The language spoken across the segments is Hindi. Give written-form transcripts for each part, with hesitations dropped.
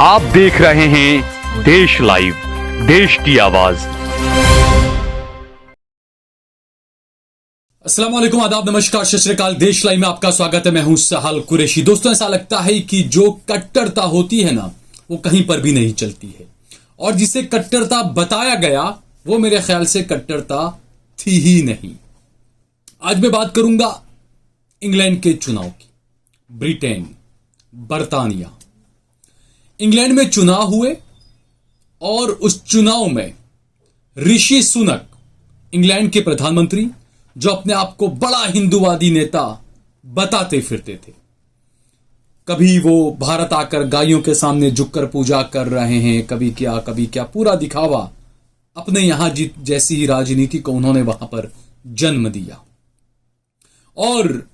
आप देख रहे हैं देश लाइव, देश की आवाज। अस्सलाम वालेकुम, आदाब, नमस्कार, सत श्री अकाल। देश लाइव में आपका स्वागत है। मैं हूं सहाल कुरैशी। दोस्तों, ऐसा लगता है कि जो कट्टरता होती है ना, वो कहीं पर भी नहीं चलती है, और जिसे कट्टरता बताया गया वो मेरे ख्याल से कट्टरता थी ही नहीं। आज मैं बात करूंगा इंग्लैंड के चुनाव की। ब्रिटेन, बर्तानिया, इंग्लैंड में चुनाव हुए और उस चुनाव में ऋषि सुनक, इंग्लैंड के प्रधानमंत्री, जो अपने आप को बड़ा हिंदूवादी नेता बताते फिरते थे, कभी वो भारत आकर गायों के सामने झुककर पूजा कर रहे हैं, कभी क्या, पूरा दिखावा। अपने यहां जीत जैसी ही राजनीति को उन्होंने वहां पर जन्म दिया। और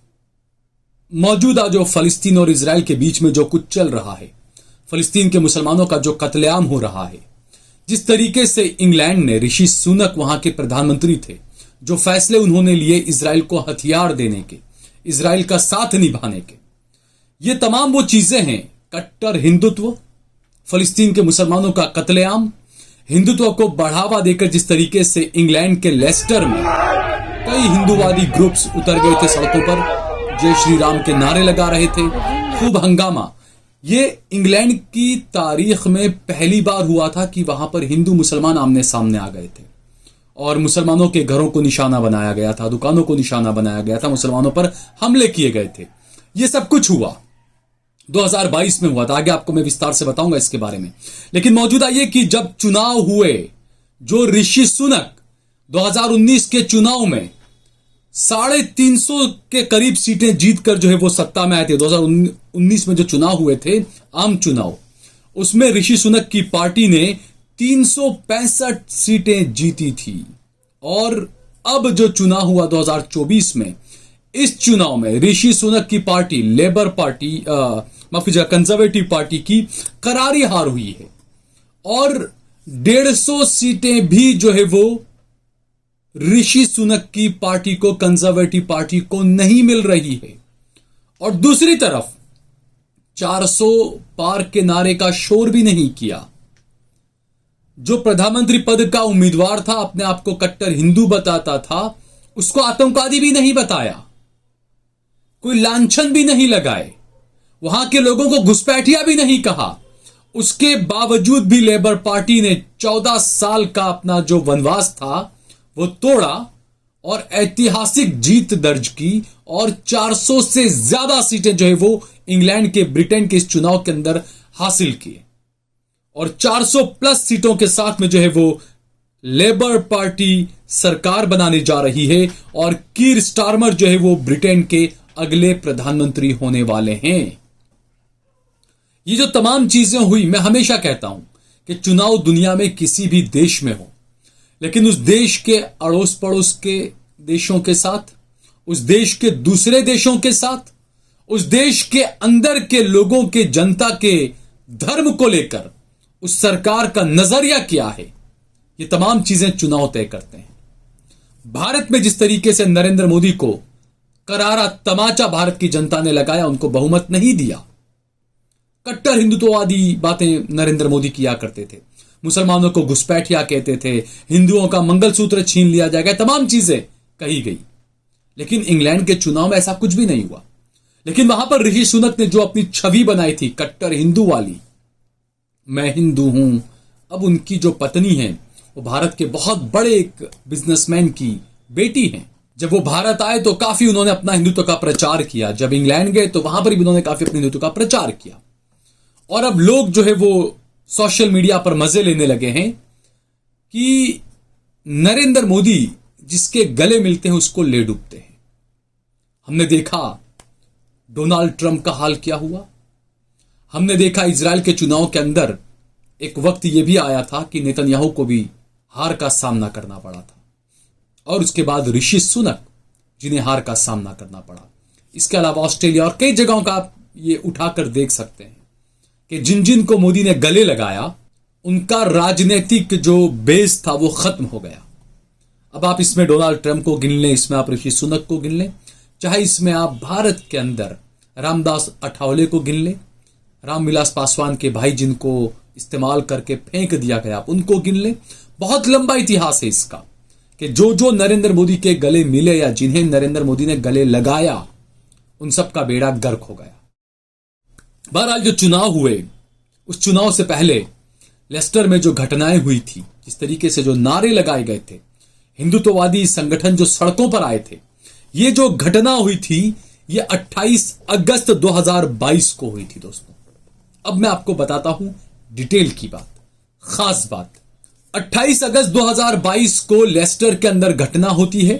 मौजूदा जो फलस्तीन और इजराइल के बीच में जो कुछ चल रहा है, फलस्तीन के मुसलमानों का जो कत्लेआम हो रहा है, जिस तरीके से इंग्लैंड ने, ऋषि सुनक वहां के प्रधानमंत्री थे, जो फैसले उन्होंने लिए इजराइल को हथियार देने के, इजराइल का साथ निभाने के, ये तमाम वो चीजें हैं। कट्टर हिंदुत्व, फलस्तीन के मुसलमानों का कत्लेआम, हिंदुत्व को बढ़ावा देकर जिस तरीके से इंग्लैंड के लेस्टर में कई हिंदूवादी ग्रुप्स उतर गए थे सड़कों पर, जय श्री राम के नारे लगा रहे थे, खूब हंगामा। ये इंग्लैंड की तारीख में पहली बार हुआ था कि वहां पर हिंदू मुसलमान आमने सामने आ गए थे और मुसलमानों के घरों को निशाना बनाया गया था, दुकानों को निशाना बनाया गया था, मुसलमानों पर हमले किए गए थे। ये सब कुछ हुआ 2022 में हुआ था। आगे आपको मैं विस्तार से बताऊंगा इसके बारे में। लेकिन मौजूदा ये कि जब चुनाव हुए, जो ऋषि सुनक 2019 के चुनाव में 350 के करीब सीटें जीतकर जो है वो सत्ता में आए थे। 2019 में जो चुनाव हुए थे, आम चुनाव, उसमें ऋषि सुनक की पार्टी ने 365 सीटें जीती थी। और अब जो चुनाव हुआ 2024 में, इस चुनाव में ऋषि सुनक की party, labour party, conservative party की करारी हार हुई है और 150 सीटें भी जो है वो ऋषि सुनक की पार्टी को, कंजर्वेटिव पार्टी को नहीं मिल रही है। और दूसरी तरफ 400 पार के नारे का शोर भी नहीं किया। जो प्रधानमंत्री पद का उम्मीदवार था, अपने आप को कट्टर हिंदू बताता था, उसको आतंकवादी भी नहीं बताया, कोई लांछन भी नहीं लगाए, वहां के लोगों को घुसपैठिया भी नहीं कहा। उसके बावजूद भी लेबर पार्टी ने 14 साल का अपना जो वनवास था वो तोड़ा और ऐतिहासिक जीत दर्ज की और 400 से ज्यादा सीटें जो है वो इंग्लैंड के, ब्रिटेन के इस चुनाव के अंदर हासिल की। और 400 प्लस सीटों के साथ में जो है वो लेबर पार्टी सरकार बनाने जा रही है और कीर स्टारमर जो है वो ब्रिटेन के अगले प्रधानमंत्री होने वाले हैं। ये जो तमाम चीजें हुई, मैं हमेशा कहता हूं कि चुनाव दुनिया में किसी भी देश में हो, लेकिन उस देश के अड़ोस पड़ोस के देशों के साथ, उस देश के दूसरे देशों के साथ, उस देश के अंदर के लोगों के, जनता के धर्म को लेकर उस सरकार का नजरिया क्या है, ये तमाम चीजें चुनाव तय करते हैं। भारत में जिस तरीके से नरेंद्र मोदी को करारा तमाचा भारत की जनता ने लगाया, उनको बहुमत नहीं दिया, कट्टर हिंदुत्ववादी बातें नरेंद्र मोदी किया करते थे, मुसलमानों को घुसपैठिया कहते थे, हिंदुओं का मंगलसूत्र छीन लिया जाएगा, तमाम चीजें कही गई। लेकिन इंग्लैंड के चुनाव में ऐसा कुछ भी नहीं हुआ। लेकिन वहां पर ऋषि सुनक ने जो अपनी छवि बनाई थी कट्टर हिंदू वाली, मैं हिंदू हूं, अब उनकी जो पत्नी है वो भारत के बहुत बड़े एक बिजनेसमैन की बेटी है। जब वो भारत आए तो काफी उन्होंने अपना हिंदुत्व का प्रचार किया। जब इंग्लैंड गए तो वहां पर भी उन्होंने काफी अपने हिंदुत्व का प्रचार किया। और अब लोग जो है वो सोशल मीडिया पर मजे लेने लगे हैं कि नरेंद्र मोदी जिसके गले मिलते हैं उसको ले डूबते हैं। हमने देखा डोनाल्ड ट्रंप का हाल क्या हुआ। हमने देखा इजराइल के चुनाव के अंदर एक वक्त यह भी आया था कि नेतन्याहू को भी हार का सामना करना पड़ा था, और उसके बाद ऋषि सुनक जिन्हें हार का सामना करना पड़ा। इसके अलावा ऑस्ट्रेलिया और कई जगहों का आप ये उठाकर देख सकते हैं कि जिन जिन को मोदी ने गले लगाया, उनका राजनीतिक जो बेस था वो खत्म हो गया। अब आप इसमें डोनाल्ड ट्रंप को गिन लें, इसमें आप ऋषि सुनक को गिन लें, चाहे इसमें आप भारत के अंदर रामदास अठावले को गिन लें, रामविलास पासवान के भाई जिनको इस्तेमाल करके फेंक दिया गया, आप उनको गिन लें। बहुत लंबा इतिहास है इसका कि जो नरेंद्र मोदी के गले मिले या जिन्हें नरेंद्र मोदी ने गले लगाया, उन सब का बेड़ा गर्क हो गया। बहरहाल जो चुनाव हुए, उस चुनाव से पहले लेस्टर में जो घटनाएं हुई थी, जिस तरीके से जो नारे लगाए गए थे, हिंदुत्ववादी संगठन जो सड़कों पर आए थे, ये जो घटना हुई थी ये 28 अगस्त 2022 को हुई थी दोस्तों। अब मैं आपको बताता हूं डिटेल की बात, खास बात। 28 अगस्त 2022 को लेस्टर के अंदर घटना होती है।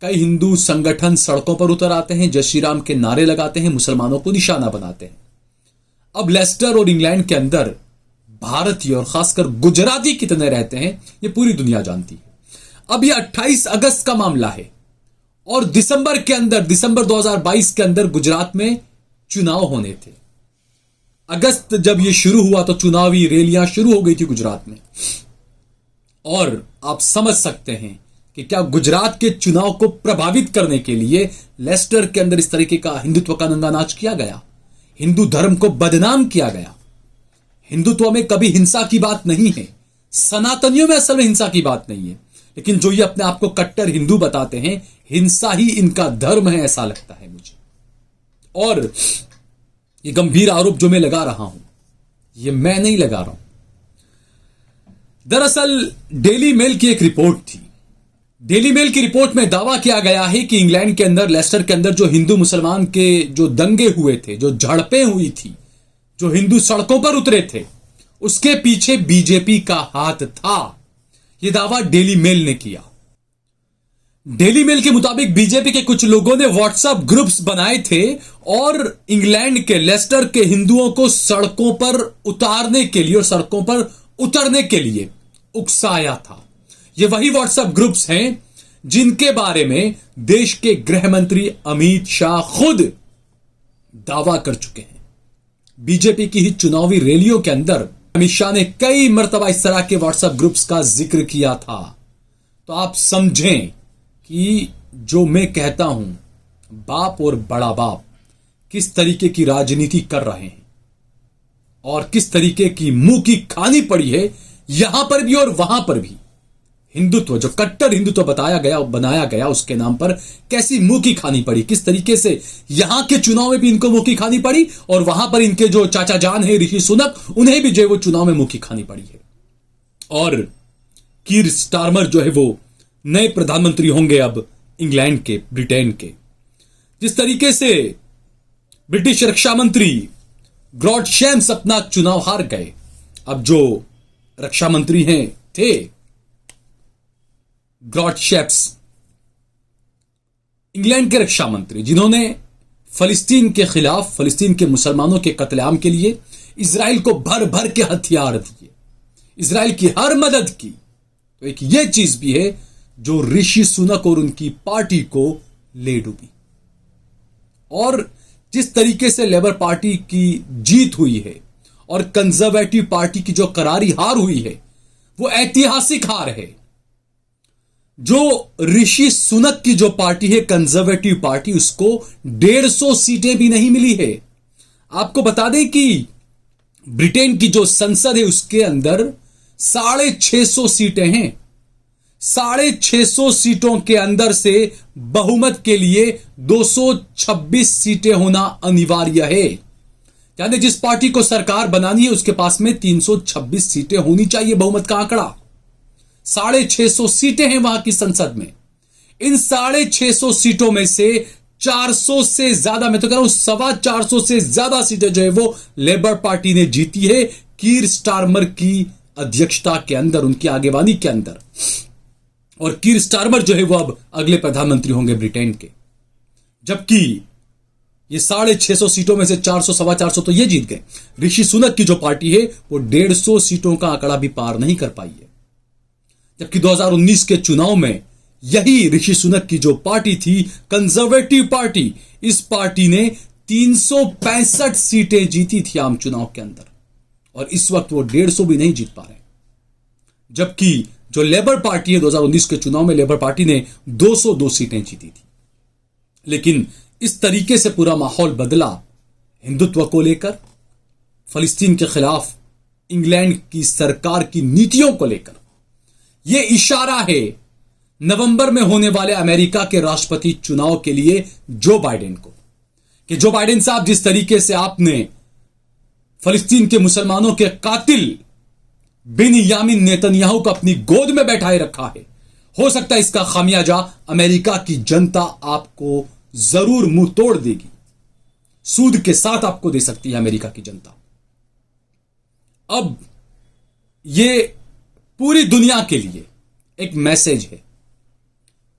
कई हिंदू संगठन सड़कों पर उतर आते हैं, जय श्री राम के नारे लगाते हैं, मुसलमानों को निशाना बनाते हैं। अब लेस्टर और इंग्लैंड के अंदर भारतीय और खासकर गुजराती कितने रहते हैं ये पूरी दुनिया जानती है। अब यह 28 अगस्त का मामला है और दिसंबर 2022 के अंदर गुजरात में चुनाव होने थे। अगस्त जब यह शुरू हुआ तो चुनावी रैलियां शुरू हो गई थी गुजरात में, और आप समझ सकते हैं कि क्या गुजरात के चुनाव को प्रभावित करने के लिए लेस्टर के अंदर इस तरीके का हिंदुत्व का नंगा नाच किया गया, हिंदू धर्म को बदनाम किया गया। हिंदुत्व में कभी हिंसा की बात नहीं है, सनातनियों में असल में हिंसा की बात नहीं है, लेकिन जो ये अपने आप को कट्टर हिंदू बताते हैं, हिंसा ही इनका धर्म है, ऐसा लगता है मुझे। और ये गंभीर आरोप जो मैं लगा रहा हूं, ये मैं नहीं लगा रहा हूं। दरअसल डेली मेल की एक रिपोर्ट थी। डेली मेल की रिपोर्ट में दावा किया गया है कि इंग्लैंड के अंदर, लेस्टर के अंदर जो हिंदू मुसलमान के जो दंगे हुए थे, जो झड़पें हुई थी, जो हिंदू सड़कों पर उतरे थे, उसके पीछे बीजेपी का हाथ था। यह दावा डेली मेल ने किया। डेली मेल के मुताबिक बीजेपी के कुछ लोगों ने व्हाट्सएप ग्रुप्स बनाए थे और इंग्लैंड के लेस्टर के हिंदुओं को सड़कों पर उतारने के लिए और सड़कों पर उतरने के लिए उकसाया था। ये वही व्हाट्सएप ग्रुप्स हैं जिनके बारे में देश के गृह मंत्री अमित शाह खुद दावा कर चुके हैं। बीजेपी की ही चुनावी रैलियों के अंदर अमित शाह ने कई मर्तबा इस तरह के व्हाट्सएप ग्रुप्स का जिक्र किया था। तो आप समझें कि जो मैं कहता हूं, बाप और बड़ा बाप किस तरीके की राजनीति कर रहे हैं और किस तरीके की मुंह की खानी पड़ी है यहां पर भी और वहां पर भी। हिंदुत्व, जो कट्टर हिंदुत्व बनाया गया उसके नाम पर कैसी मुंह की खानी पड़ी, किस तरीके से यहां के चुनाव में भी इनको मुंह की खानी पड़ी और वहां पर इनके जो चाचा जान है ऋषि सुनक, उन्हें भी जो है वो चुनाव में मुंह की खानी पड़ी है। और कीर स्टारमर जो है वो नए प्रधानमंत्री होंगे अब इंग्लैंड के, ब्रिटेन के। जिस तरीके से ब्रिटिश रक्षा मंत्री ग्रॉड शैम्स अपना चुनाव हार गए, अब जो रक्षा मंत्री हैं थे ग्रॉड शैप्स, इंग्लैंड के रक्षा मंत्री, जिन्होंने फलस्तीन के खिलाफ, फलस्तीन के मुसलमानों के कत्लेआम के लिए इजराइल को भर भर के हथियार दिए, इजराइल की हर मदद की। तो एक यह चीज भी है जो ऋषि सुनक और उनकी पार्टी को ले डूबी। और जिस तरीके से लेबर पार्टी की जीत हुई है और कंजर्वेटिव पार्टी की जो करारी हार हुई है, वो ऐतिहासिक हार है। जो ऋषि सुनक की जो पार्टी है, कंजर्वेटिव पार्टी, उसको 150 सीटें भी नहीं मिली है। आपको बता दें कि ब्रिटेन की जो संसद है उसके अंदर 650 सीटें हैं। 650 सीटों के अंदर से बहुमत के लिए 226 सीटें होना अनिवार्य है। यानी जिस पार्टी को सरकार बनानी है उसके पास में 326 सीटें होनी चाहिए, बहुमत का आंकड़ा। 650 सीटें हैं वहां की संसद में। इन 650 सीटों में से 400 से ज्यादा, मैं तो कह रहा हूं 450 से ज्यादा सीटें जो है वो लेबर पार्टी ने जीती है, कीर स्टारमर की अध्यक्षता के अंदर, उनकी आगेवानी के अंदर। और कीर स्टारमर जो है वो अब अगले प्रधानमंत्री होंगे ब्रिटेन के। जबकि ये 650 सीटों में से 400, 425 तो ये जीत गए। ऋषि सुनक की जो पार्टी है वो 150 सीटों का आंकड़ा भी पार नहीं कर पाई है। जबकि 2019 के चुनाव में यही ऋषि सुनक की जो पार्टी थी, कंजर्वेटिव पार्टी, इस पार्टी ने 365 सीटें जीती थी आम चुनाव के अंदर, और इस वक्त वो 150 भी नहीं जीत पा रहे। जबकि जो लेबर पार्टी है, 2019 के चुनाव में लेबर पार्टी ने 202 सीटें जीती थी। लेकिन इस तरीके से पूरा माहौल बदला हिंदुत्व को लेकर, फलस्तीन के खिलाफ इंग्लैंड की सरकार की नीतियों को लेकर। यह इशारा है नवंबर में होने वाले अमेरिका के राष्ट्रपति चुनाव के लिए जो बाइडेन को, कि जो बाइडेन साहब, जिस तरीके से आपने फलस्तीन के मुसलमानों के कातिल बेनियामिन नेतन्याहू को अपनी गोद में बैठाए रखा है, हो सकता है इसका खामियाजा अमेरिका की जनता आपको जरूर मुंह तोड़ देगी, सूद के साथ आपको दे सकती है अमेरिका की जनता। अब ये पूरी दुनिया के लिए एक मैसेज है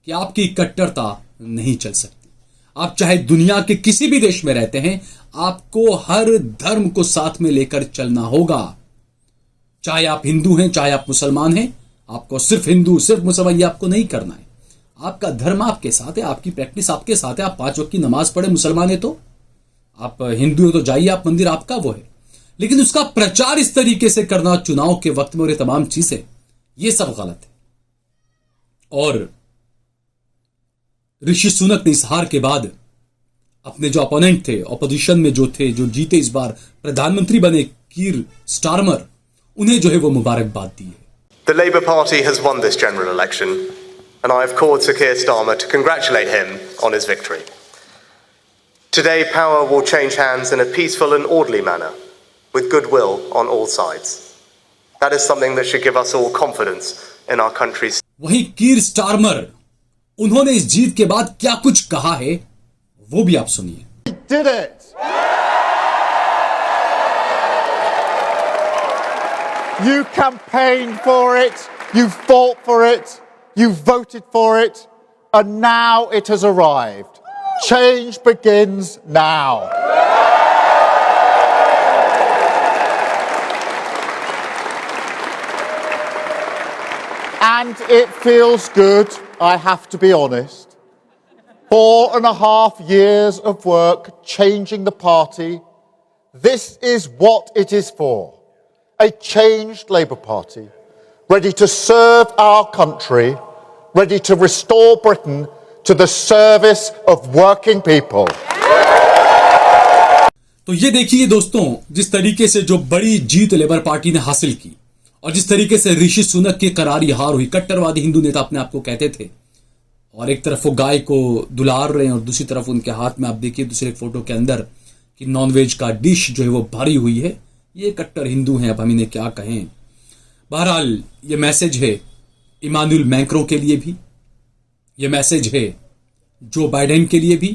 कि आपकी कट्टरता नहीं चल सकती। आप चाहे दुनिया के किसी भी देश में रहते हैं, आपको हर धर्म को साथ में लेकर चलना होगा। चाहे आप हिंदू हैं, चाहे आप मुसलमान हैं, आपको सिर्फ हिंदू सिर्फ मुसलमान ये आपको नहीं करना है। आपका धर्म आपके साथ है, आपकी प्रैक्टिस आपके साथ है। आप 5 वक्त की नमाज पढ़े, मुसलमान है तो, आप हिंदू हो तो जाइए आप मंदिर, आपका वो है। लेकिन उसका प्रचार इस तरीके से करना चुनाव के वक्त में और ये तमाम चीजें, ये सब गलत है। और ऋषि सुनक ने इस हार के बाद अपने जो अपोनेंट थे, ऑपोजिशन में जो थे, जो जीते इस बार प्रधानमंत्री बने, कीर स्टारमर, उन्हें जो है वो मुबारकबाद दी है। The Labour Party has won this general election, and I have called Sir Keir Starmer to congratulate him on his victory. Today, power will change hands in a peaceful and orderly manner, with goodwill on all sides. That is something that should give us all confidence in our country's. वहीं कीर स्टारमर, उन्होंने इस जीत के बाद क्या कुछ कहा है, वो भी आप सुनिए। Did it? You campaigned for it, you fought for it, you voted for it, and now it has arrived. Change begins now. And it feels good, I have to be honest. 4.5 years of work changing the party. This is what it is for. A changed Labour Party, ready to serve our country, ready to restore Britain to the service of working people. तो ये देखिए दोस्तों, जिस तरीके से जो बड़ी जीत लेबर पार्टी ने हासिल की और जिस तरीके से ऋषि सुनक की करारी हार हुई। कट्टरवादी हिंदू नेता अपने आप को कहते थे, और एक तरफ वो गाय को दुलार रहे हैं और दूसरी तरफ उनके हाथ में आप देखिए दूसरे फोटो के अंदर कि नॉनवेज का डिश जो है वो भरी हुई है। ये कट्टर हिंदू हैं, अब हम इन्हें क्या कहें। बहरहाल ये मैसेज है इमानुएल मैक्रों के लिए भी, ये मैसेज है जो बाइडेन के लिए भी,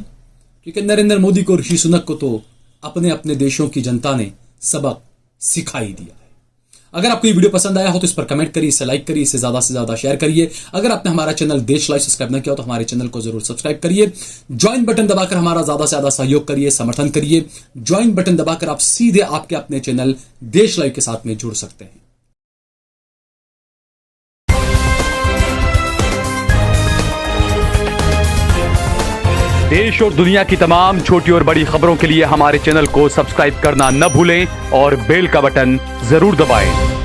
क्योंकि नरेंद्र मोदी को, ऋषि सुनक को तो अपने अपने देशों की जनता ने सबक सिखा ही दिया है। अगर आपको ये वीडियो पसंद आया हो तो इस पर कमेंट करिए, इसे लाइक करिए, इसे ज्यादा से ज्यादा शेयर करिए। अगर आपने हमारा चैनल देश लाइव सब्सक्राइब न किया हो तो हमारे चैनल को जरूर सब्सक्राइब करिए। ज्वाइन बटन दबाकर हमारा ज्यादा से ज्यादा सहयोग करिए, समर्थन करिए। ज्वाइन बटन दबाकर आप सीधे आपके अपने चैनल देश लाइव के साथ में जुड़ सकते हैं। देश और दुनिया की तमाम छोटी और बड़ी खबरों के लिए हमारे चैनल को सब्सक्राइब करना न भूलें और बेल का बटन जरूर दबाएं।